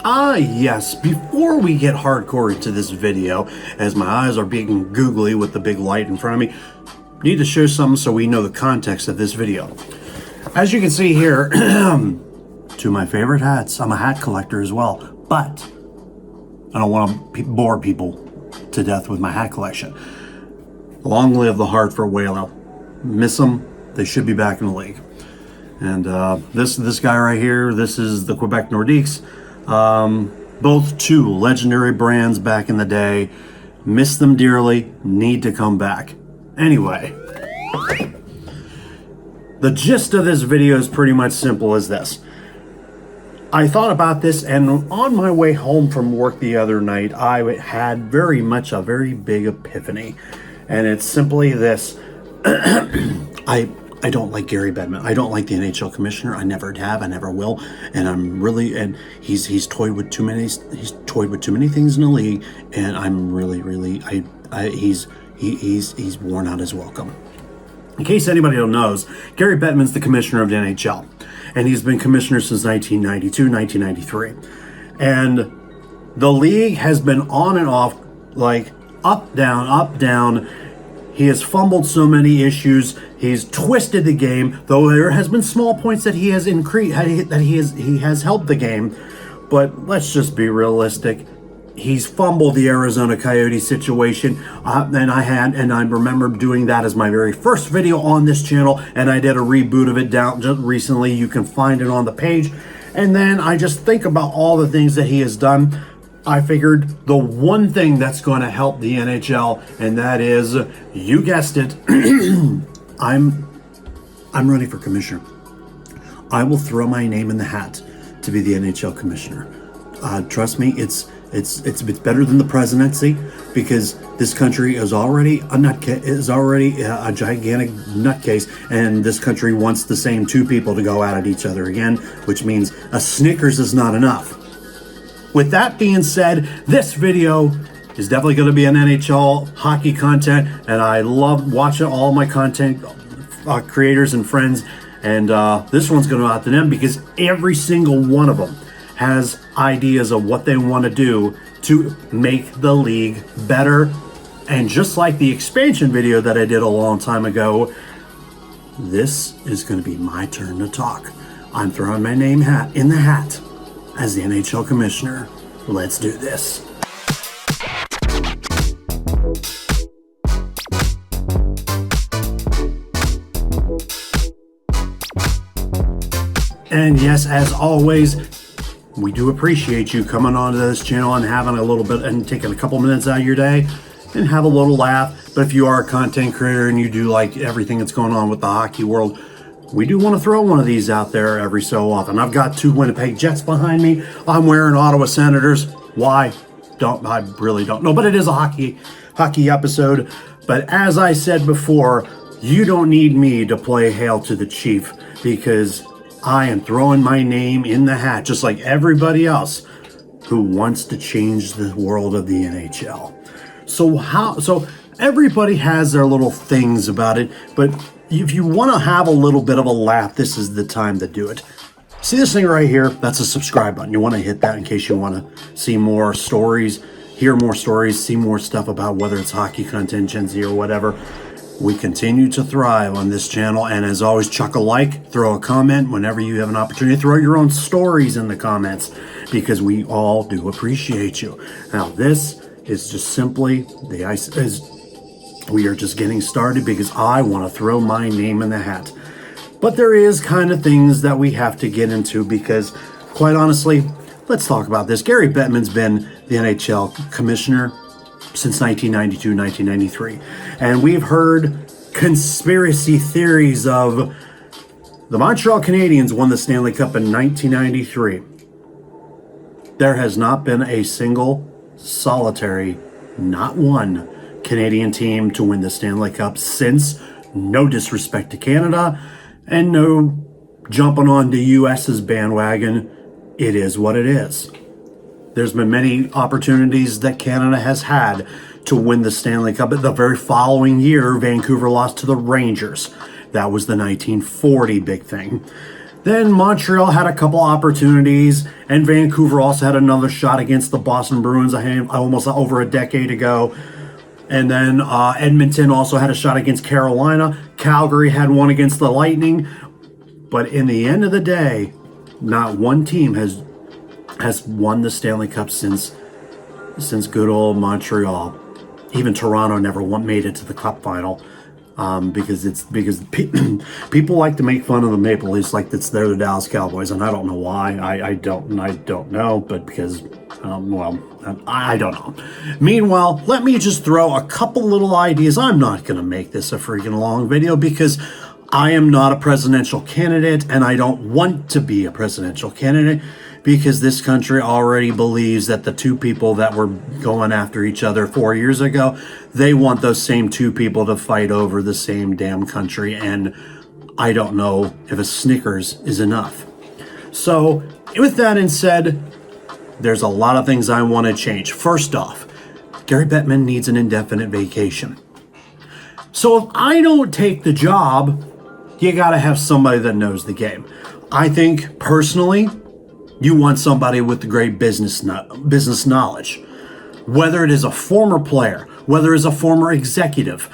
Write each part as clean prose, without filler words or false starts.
Yes, before we get hardcore into this video, as my eyes are being googly with the big light in front of me, need to show something so we know the context of this video. As you can see here, two of my favorite hats. I'm a hat collector as well, but I don't want to bore people to death with my hat collection. Long live the Hartford Whale. Miss them. They should be back in the league. And this guy right here, this is the Québec Nordiques. Both two legendary brands back in the day. Miss them dearly, need to come back. Anyway, the gist of this video is pretty much simple as this. I thought about this, and on my way home from work the other night, I had very much a very big epiphany. And it's simply this. I don't like Gary Bedman. I don't like the NHL commissioner. I never have. I never will. And I'm really, and he's toyed with too many. He's toyed with too many things in the league. And I'm really, he's worn out his welcome. In case anybody don't knows, Gary Bedman's the commissioner of the NHL, and he's been commissioner since 1992, 1993. And the league has been on and off, like up, down. He has fumbled so many issues. He's twisted the game, though there has been small points that he has increased, that he has helped the game. But let's just be realistic. He's fumbled the Arizona Coyotes situation, and I remember doing that as my very first video on this channel, and I did a reboot of it down just recently. You can find it on the page. And then I just think about all the things that he has done. I figured the one thing that's going to help the NHL, and that is, you guessed it, I'm running for commissioner. I will throw my name in the hat to be the NHL commissioner. Trust me, it's better than the presidency, because this country is already a gigantic nutcase, and this country wants the same two people to go at each other again, which means a Snickers is not enough. With that being said, this video is definitely going to be an NHL hockey content, and I love watching all my content creators and friends, and this one's going to go out to them because every single one of them has ideas of what they want to do to make the league better. And just like the expansion video that I did a long time ago, this is going to be my turn to talk. I'm throwing my name in the hat as the NHL commissioner. Let's do this. And yes, as always, we do appreciate you coming onto this channel and having a little bit and taking a couple minutes out of your day and have a little laugh. But if you are a content creator and you do like everything that's going on with the hockey world, we do want to throw one of these out there every so often. I've got two Winnipeg Jets behind me. I'm wearing Ottawa Senators. Why? I really don't know. But it is a hockey episode. But as I said before, you don't need me to play Hail to the Chief, because I am throwing my name in the hat, just like everybody else who wants to change the world of the NHL. So everybody has their little things about it, but if you want to have a little bit of a laugh, this is the time to do it. See this thing right here? That's a subscribe button. You want to hit that in case you want to see more stories, hear more stories, see more stuff about whether it's hockey content, Gen Z, or whatever. We continue to thrive on this channel, and as always, chuck a like, throw a comment whenever you have an opportunity. Throw your own stories in the comments, because we all do appreciate you. Now, this is just simply the ice. We are just getting started because I want to throw my name in the hat. But there is kind of things that we have to get into, because quite honestly, let's talk about this. Gary Bedman's been the NHL commissioner since 1992, 1993. And we've heard conspiracy theories of the Montreal Canadiens won the Stanley Cup in 1993. There has not been a single solitary, not one, Canadian team to win the Stanley Cup since. No disrespect to Canada, and no jumping on the US's bandwagon. It is what it is. There's been many opportunities that Canada has had to win the Stanley Cup. The very following year, Vancouver lost to the Rangers. That was the 1940 big thing. Then Montreal had a couple opportunities, and Vancouver also had another shot against the Boston Bruins almost over a decade ago. And then Edmonton also had a shot against Carolina. Calgary had one against the Lightning. But in the end of the day, not one team has won the Stanley Cup since good old Montreal. Even Toronto never made it to the Cup final. Because people like to make fun of the Maple Leafs like they're the Dallas Cowboys, and I don't know why. I don't know, but because I don't know. Meanwhile, let me just throw a couple little ideas. I'm not going to make this a freaking long video because I am not a presidential candidate, and I don't want to be a presidential candidate because this country already believes that the two people that were going after each other 4 years ago, they want those same two people to fight over the same damn country, and I don't know if a Snickers is enough. So, with that being said, there's a lot of things I want to change. First off, Gary Bedman needs an indefinite vacation. So if I don't take the job, you got to have somebody that knows the game. I think, personally, you want somebody with the great business knowledge. Whether it is a former player, whether it's a former executive,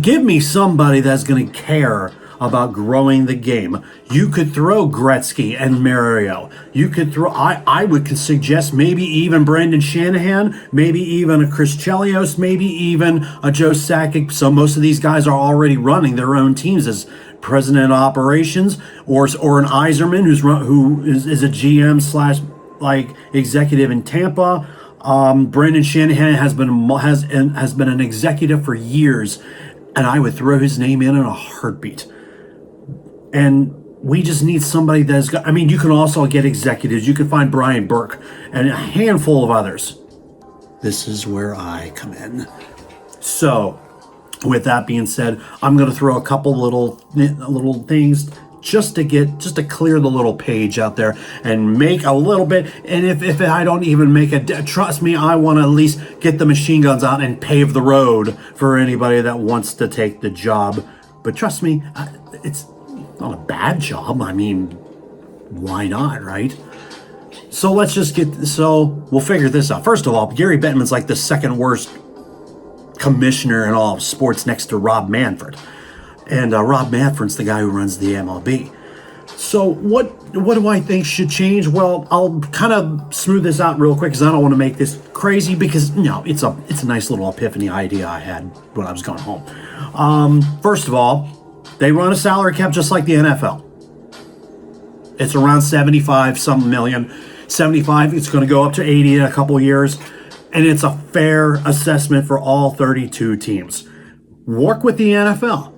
give me somebody that's going to care about growing the game. You could throw Gretzky and Mario. You could throw, I would suggest maybe even Brendan Shanahan, maybe even a Chris Chelios, maybe even a Joe Sakic. So most of these guys are already running their own teams as president of operations, or an Yzerman who is a GM slash like executive in Tampa. Brendan Shanahan has been an executive for years, and I would throw his name in a heartbeat. And we just need somebody that's got, I mean, you can also get executives. You can find Brian Burke and a handful of others. This is where I come in. So, with that being said, I'm going to throw a couple little things just to clear the little page out there and make a little bit. And if I don't even make trust me, I want to at least get the machine guns out and pave the road for anybody that wants to take the job. But trust me, it's not a bad job. I mean, why not, right? So we'll figure this out. First of all, Gary Bedman's like the second worst commissioner in all of sports next to Rob Manfred. And Rob Manfred's the guy who runs the MLB. So what do I think should change? Well, I'll kind of smooth this out real quick because I don't want to make this crazy because, it's a nice little epiphany idea I had when I was going home. First of all, they run a salary cap just like the NFL. It's around 75 something million. 75, it's going to go up to 80 in a couple years. And it's a fair assessment for all 32 teams. Work with the NFL.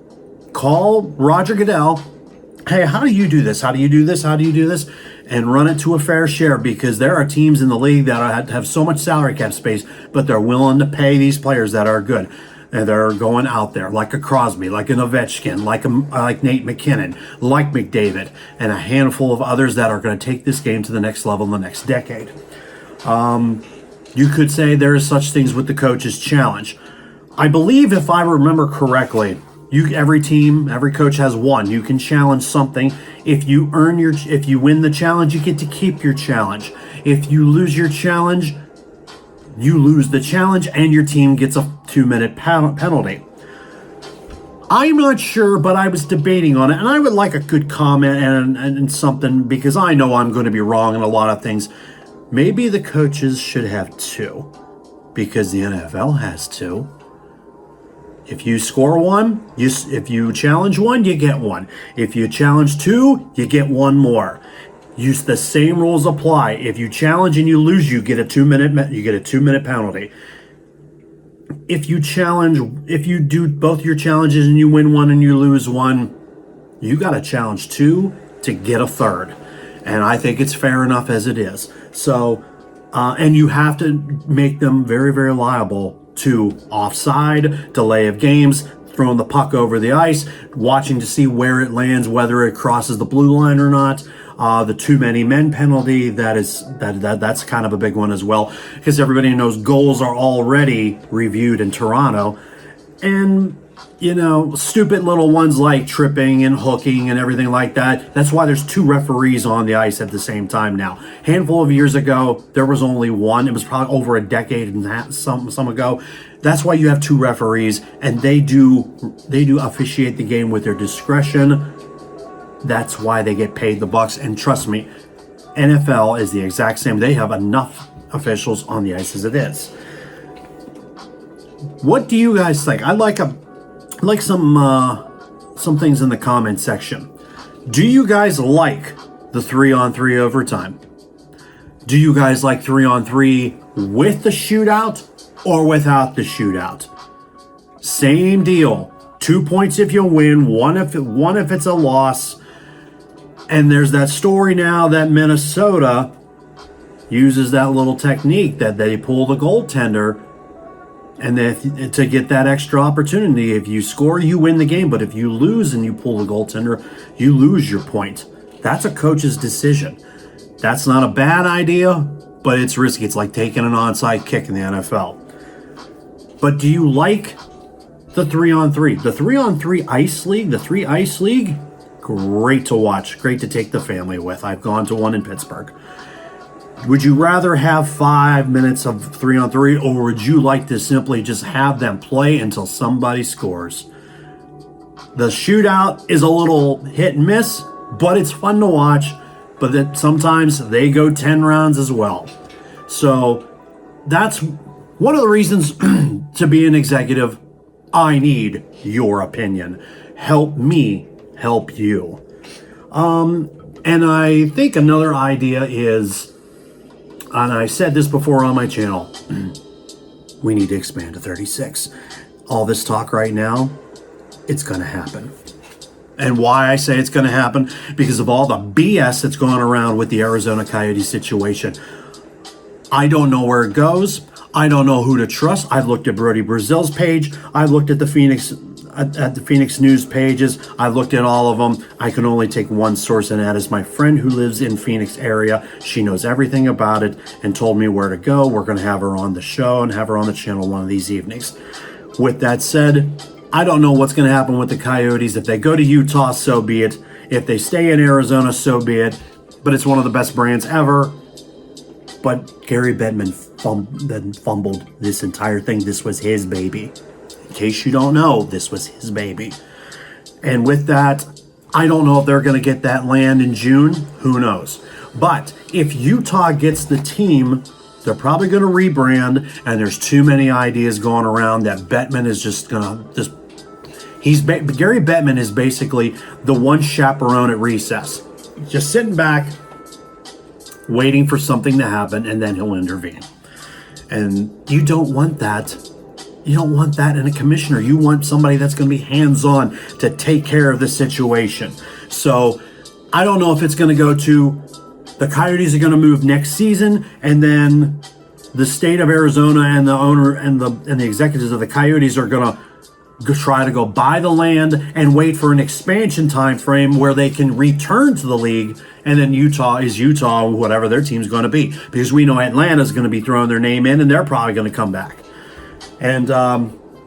Call Roger Goodell. Hey, how do you do this? How do you do this? How do you do this? And run it to a fair share, because there are teams in the league that have so much salary cap space, but they're willing to pay these players that are good. And they're going out there like a Crosby, like an Ovechkin, like Nate McKinnon, like McDavid, and a handful of others that are going to take this game to the next level in the next decade. You could say there is such things with the coach's challenge. I believe, if I remember correctly, every coach has one. You can challenge something. If you win the challenge, you get to keep your challenge. If you lose your challenge, you lose the challenge and your team gets a 2-minute penalty. I'm not sure, but I was debating on it, and I would like a good comment and something, because I know I'm going to be wrong in a lot of things. Maybe the coaches should have 2, because the NFL has 2. If you score 1, if you challenge 1, you get 1. If you challenge 2, you get 1 more. The same rules apply. If you challenge and you lose, you get a 2-minute penalty. If you do both your challenges and you win 1 and you lose 1, you got to challenge 2 to get a 3rd. And I think it's fair enough as it is. So, and you have to make them very, very liable to offside, delay of games, throwing the puck over the ice, watching to see where it lands, whether it crosses the blue line or not. The too many men penalty, that's kind of a big one as well, because everybody knows goals are already reviewed in Toronto. And stupid little ones like tripping and hooking and everything like that. That's why there's 2 referees on the ice at the same time now. Handful of years ago, there was only one. It was probably over a decade and some ago. That's why you have 2 referees, and they do officiate the game with their discretion. That's why they get paid the bucks. And trust me, NFL is the exact same. They have enough officials on the ice as it is. What do you guys think? I like some things in the comment section. Do you guys like the 3-on-3 overtime? Do you guys like 3-on-3 with the shootout or without the shootout? Same deal. 2 points if you win, one if it's a loss. And there's that story now that Minnesota uses that little technique that they pull the goaltender, and to get that extra opportunity. If you score, you win the game. But if you lose and you pull the goaltender, you lose your point. That's a coach's decision. That's not a bad idea, but it's risky. It's like taking an onside kick in the NFL. But do you like the 3-on-3? The 3-on-3 ice league, the 3 ice league, great to watch. Great to take the family with. I've gone to one in Pittsburgh. Would you rather have 5 minutes of 3-on-3, or would you like to simply just have them play until somebody scores? The shootout is a little hit and miss, but it's fun to watch. But that sometimes they go 10 rounds as well. So that's one of the reasons to be an executive. I need your opinion. Help me help you. And I think another idea is, and I said this before on my channel, we need to expand to 36. All this talk right now, it's going to happen. And why I say it's going to happen? Because of all the BS that's going around with the Arizona Coyotes situation. I don't know where it goes. I don't know who to trust. I looked at Brody Brazil's page. I looked at the Phoenix News pages. I looked at all of them. I can only take one source, and that is my friend who lives in Phoenix area. She knows everything about it and told me where to go. We're going to have her on the show and have her on the channel one of these evenings. With that said, I don't know what's going to happen with the Coyotes. If they go to Utah, so be it. If they stay in Arizona, so be it. But it's one of the best brands ever. But Gary Bedman fumbled this entire thing. This was his baby. In case you don't know, this was his baby. And with that, I don't know if they're going to get that land in June. Who knows? But if Utah gets the team, they're probably going to rebrand, and there's too many ideas going around that Bettman is just going to Gary Bedman is basically the one chaperone at recess, just sitting back, waiting for something to happen, and then he'll intervene. And you don't want that. You don't want that in a commissioner. You want somebody that's going to be hands-on to take care of the situation. So I don't know if it's going to go to the Coyotes are going to move next season, and then the state of Arizona and the owner and the executives of the Coyotes are going to try to go buy the land and wait for an expansion time frame where they can return to the league. And then Utah, whatever their team's going to be, because we know Atlanta's going to be throwing their name in, and they're probably going to come back. And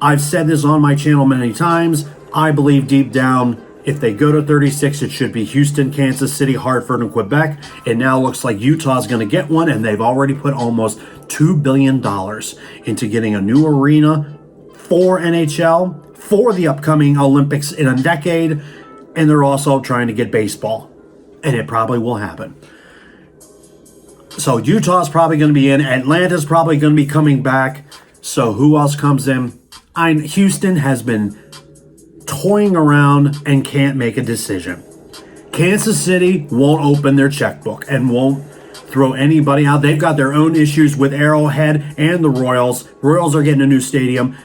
I've said this on my channel many times. I believe deep down, if they go to 36, it should be Houston, Kansas City, Hartford, and Quebec. It now looks like Utah's going to get one, and they've already put almost $2 billion into getting a new arena for NHL, for the upcoming Olympics in a decade, and they're also trying to get baseball, and it probably will happen. So Utah's probably going to be in. Atlanta's probably going to be coming back. So who else comes in? Houston has been toying around and can't make a decision. Kansas City won't open their checkbook and won't throw anybody out. They've got their own issues with Arrowhead and the Royals. Royals are getting a new stadium.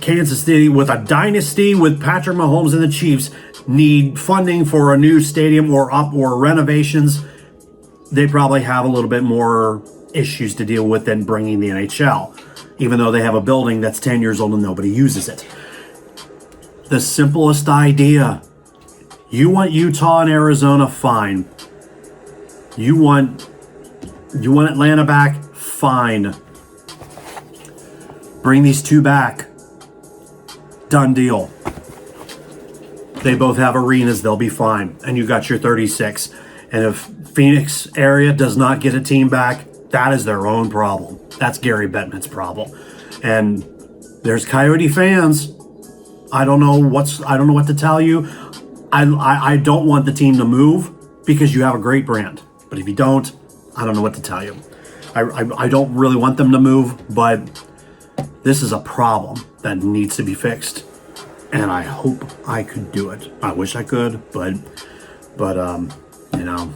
Kansas City, with a dynasty with Patrick Mahomes and the Chiefs, need funding for a new stadium or renovations. They probably have a little bit more issues to deal with than bringing the NHL, even though they have a building that's 10 years old and nobody uses it. The simplest idea. You want Utah and Arizona? Fine. You want Atlanta back? Fine. Bring these two back. Done deal. They both have arenas. They'll be fine. And you got your 36. And if Phoenix area does not get a team back, that is their own problem. That's Gary Bedman's problem. And there's Coyote fans. I don't know what to tell you. I don't want the team to move because you have a great brand. But if you don't, I don't know what to tell you. I don't really want them to move, but this is a problem that needs to be fixed. And I hope I could do it. I wish I could, but you know,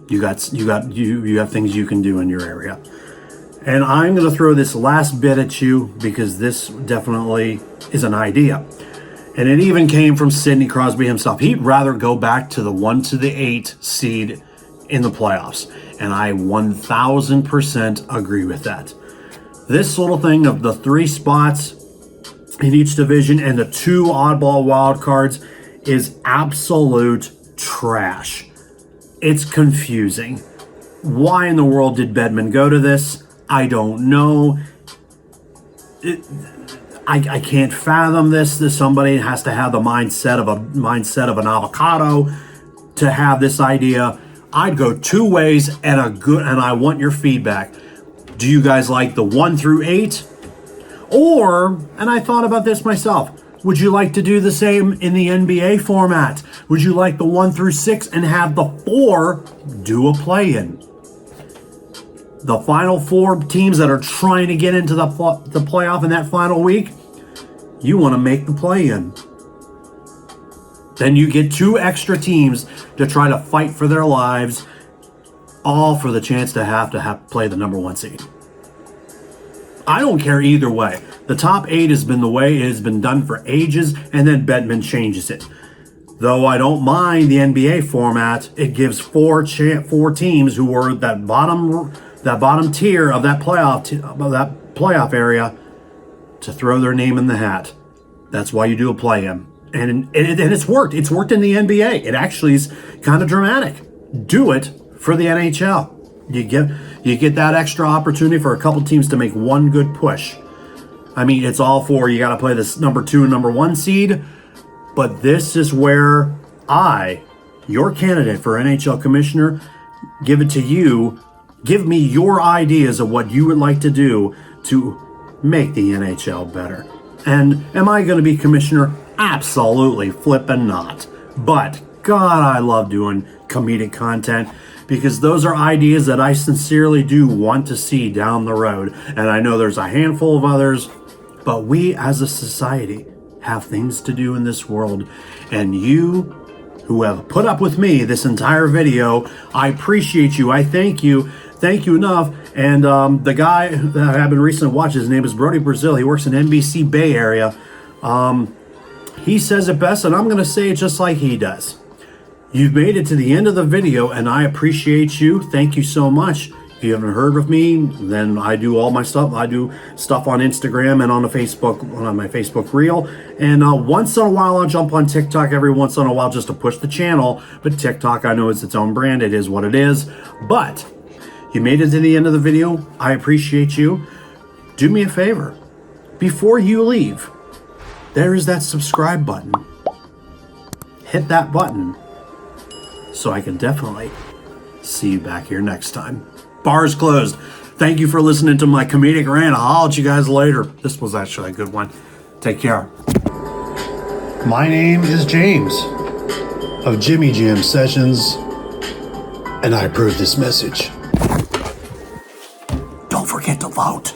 you have things you can do in your area. And I'm going to throw this last bit at you because this definitely is an idea. And it even came from Sidney Crosby himself. He'd rather go back to the 1 to the 8 seed in the playoffs. And I 1000% agree with that. This little thing of the 3 spots in each division and the 2 oddball wild cards is absolute trash. It's confusing. Why in the world did Bedman go to this? I don't know. I can't fathom this. Somebody has to have the mindset of an avocado to have this idea. I'd go 2 ways and I want your feedback. Do you guys like the 1 through 8? Or, and I thought about this myself, would you like to do the same in the NBA format? Would you like the 1 through 6 and have the 4 do a play-in? The final 4 teams that are trying to get into the playoff in that final week, you want to make the play-in. Then you get 2 extra teams to try to fight for their lives, all for the chance to have play the number 1 seed. I don't care either way. The top 8 has been the way it has been done for ages, and then Bedman changes it. Though I don't mind the NBA format, it gives 4 teams who were that bottom tier of that playoff area to throw their name in the hat. That's why you do a play-in. And it's worked. It's worked in the NBA. It actually is kind of dramatic. Do it for the NHL. You get that extra opportunity for a couple teams to make one good push. I mean, it's all for you got to play this number 2 and number 1 seed. But this is where your candidate for NHL commissioner, give it to you. Give me your ideas of what you would like to do to make the NHL better. And am I going to be commissioner? Absolutely flippin' not. But God, I love doing comedic content because those are ideas that I sincerely do want to see down the road. And I know there's a handful of others, but we as a society have things to do in this world. And you who have put up with me this entire video, I appreciate you. I thank you. Thank you enough. And the guy that I've been recently watching, his name is Brody Brazil. He works in NBC Bay Area. He says it best, and I'm going to say it just like he does. You've made it to the end of the video, and I appreciate you. Thank you so much. If you haven't heard of me, then I do all my stuff. I do stuff on Instagram and on my Facebook reel. And once in a while, I'll jump on TikTok every once in a while just to push the channel. But TikTok, I know it's its own brand. It is what it is. But you made it to the end of the video. I appreciate you. Do me a favor. Before you leave, there is that subscribe button. Hit that button so I can definitely see you back here next time. Bar's closed. Thank you for listening to my comedic rant. I'll holler at you guys later. This was actually a good one. Take care. My name is James of Jimmy Jam Sessions, and I approve this message. Don't forget to vote.